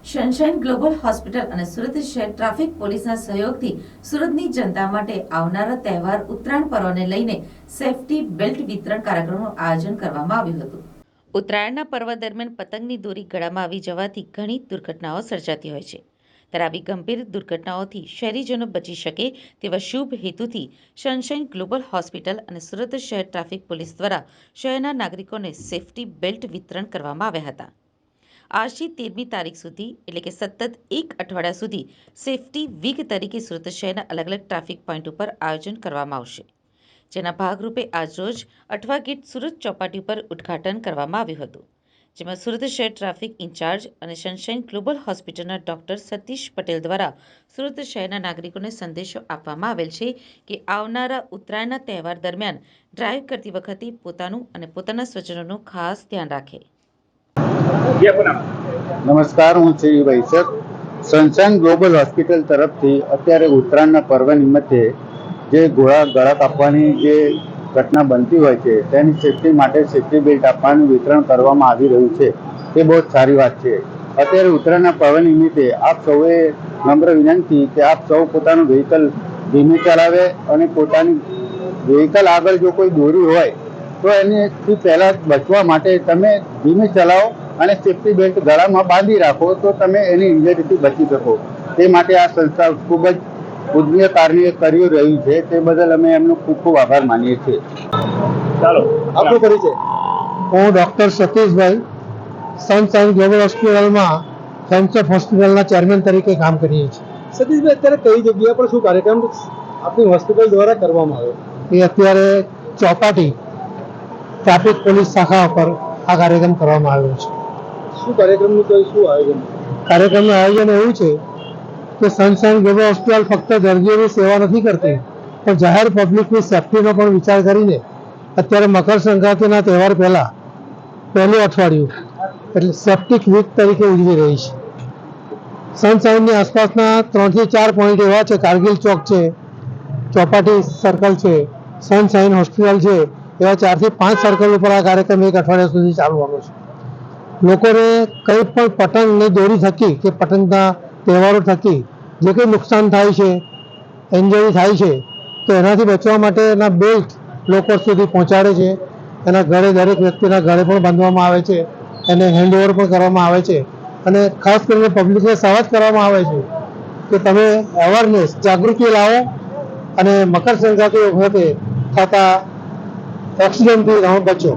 Sunshine global hospital અને સુરત શહેર traffic પોલીસના સહયોગથી સુરતની જનતા માટે આવનારા તહેવાર ઉત્તરાયણ પર્વને લઈને સેફટી બેલ્ટ વિતરણ કાર્યક્રમનું આયોજન કરવામાં આવ્યું હતું। ઉત્તરાયણના પર્વ દરમિયાન પતંગની દોરી ગળામાં આવી જવાથી ઘણી દુર્ઘટનાઓ સર્જાતી હોય છે। ત્યારે આવી ગંભીર દુર્ઘટનાઓથી શહેરીજનો બચી શકે તેવા શુભ હેતુથી સનશાઇન ગ્લોબલ હોસ્પિટલ અને સુરત શહેર ટ્રાફિક પોલીસ દ્વારા શહેરના નાગરિકોને સેફટી બેલ્ટ વિતરણ કરવામાં આવ્યા હતા। આજથી 13મી તારીખ સુધી એટલે કે સતત એક અઠવાડિયા સુધી સેફટી વીક તરીકે સુરત શહેરના અલગ અલગ ટ્રાફિક પોઈન્ટ ઉપર આયોજન કરવામાં આવશે, જેના ભાગરૂપે આજરોજ અઠવા ગેટ સુરત ચોપાટી પર ઉદ્ઘાટન કરવામાં આવ્યું હતું, જેમાં સુરત શહેર ટ્રાફિક ઇન્ચાર્જ અને સનશાઇન ગ્લોબલ હોસ્પિટલના ડોક્ટર સતીશ પટેલ દ્વારા સુરત શહેરના નાગરિકોને સંદેશો આપવામાં આવેલ છે કે આવનારા ઉત્તરાયણના તહેવાર દરમિયાન ડ્રાઈવ કરતી વખતે પોતાનું અને પોતાના સ્વજનોનું ખાસ ધ્યાન રાખે। નમસ્કાર, હું શ્રી વૈશક સનશાઇન ગ્લોબલ હોસ્પિટલ તરફથી અત્યારે ઉત્તરાયણના પર્વ નિમિત્તે જે ગળા કાપવાની જે ઘટના બનતી હોય છે તેની સેફટી માટે સેફટી બેલ્ટ આપવાનું વિતરણ કરવામાં આવી રહ્યું છે, તે બહુ જ સારી વાત છે। અત્યારે ઉત્તરાયણના પર્વ નિમિત્તે આપ સૌએ નમ્ર વિનંતી કે આપ સૌ પોતાનું વ્હીકલ ધીમે ચલાવે અને પોતાની વ્હીકલ આગળ જો કોઈ દોરી હોય તો એનેથી પહેલાં બચવા માટે તમે ધીમે ચલાવો અને સેફટી બેલ્ટ ગળામાં બાંધી રાખો તો તમે એની ઇન્જરીથી બચી શકો। તે માટે આ સંસ્થા ખૂબ જ પૂજનીય કાર્ય કરી રહી છે, તે બદલ અમે એમનો ખૂબ ખૂબ આભાર માનીએ છીએ। ચાલો આપણો પરિચય। હું ડૉક્ટર સતીશભાઈ સનશાઇન ગ્લોબલ હોસ્પિટલમાં કેન્સર હોસ્પિટલના ચેરમેન તરીકે કામ કરીએ છીએ। સતીશભાઈ, અત્યારે કઈ જગ્યા પર શું કાર્યક્રમ આપણી હોસ્પિટલ દ્વારા કરવામાં આવ્યો? એ અત્યારે ચોપાટી ટ્રાફિક પોલીસ શાખા પર આ કાર્યક્રમ કરવામાં આવ્યો છે। શું કાર્યક્રમનું તો શું આયોજન? કાર્યક્રમનું આયોજન એવું છે કે સનશાઇન ગ્લોબલ હોસ્પિટલ ફક્ત દર્દીઓની સેવા નથી કરતી, પણ જાહેર પબ્લિકની સેફટીનો પણ વિચાર કરીને અત્યારે મકર સંક્રાંતિના તહેવાર પહેલાં પહેલું અઠવાડિયું એટલે સેપ્ટિક વીક તરીકે ઉજવી રહી છે। સનશાઇનની આસપાસના 3 થી 4 પોઈન્ટ એવા છે, કારગિલ ચોક છે, ચોપાટી સર્કલ છે, સનશાઇન હોસ્પિટલ છે, એવા 4 થી 5 સર્કલ ઉપર આ કાર્યક્રમ એક અઠવાડિયા સુધી ચાલવાનો છે। લોકોને કંઈ પણ પતંગની દોરી થકી કે પતંગના તહેવારો થકી જે કંઈ નુકસાન થાય છે, ઇન્જરી થાય છે, તો એનાથી બચવા માટેના બેલ્ટ લોકો સુધી પહોંચાડે છે। એના ગળે દરેક વ્યક્તિના ગળે પણ બાંધવામાં આવે છે, એને હેન્ડઓવર પણ કરવામાં આવે છે અને ખાસ કરીને પબ્લિકને સાવધ કરવામાં આવે છે કે તમે અવેરનેસ જાગૃતિ લાવો અને મકર સંક્રાંતિ વખતે થતા એક્સિડન્ટથી તમે બચો।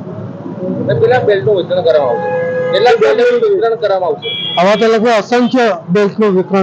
કેટલા બેલ્ટનું વિતરણ કરવામાં આવશે? કેટલા બેલ્ટનું વિતરણ કરવામાં આવશે? આવા તો લગભગ અસંખ્ય બેલ્ટનું વિતરણ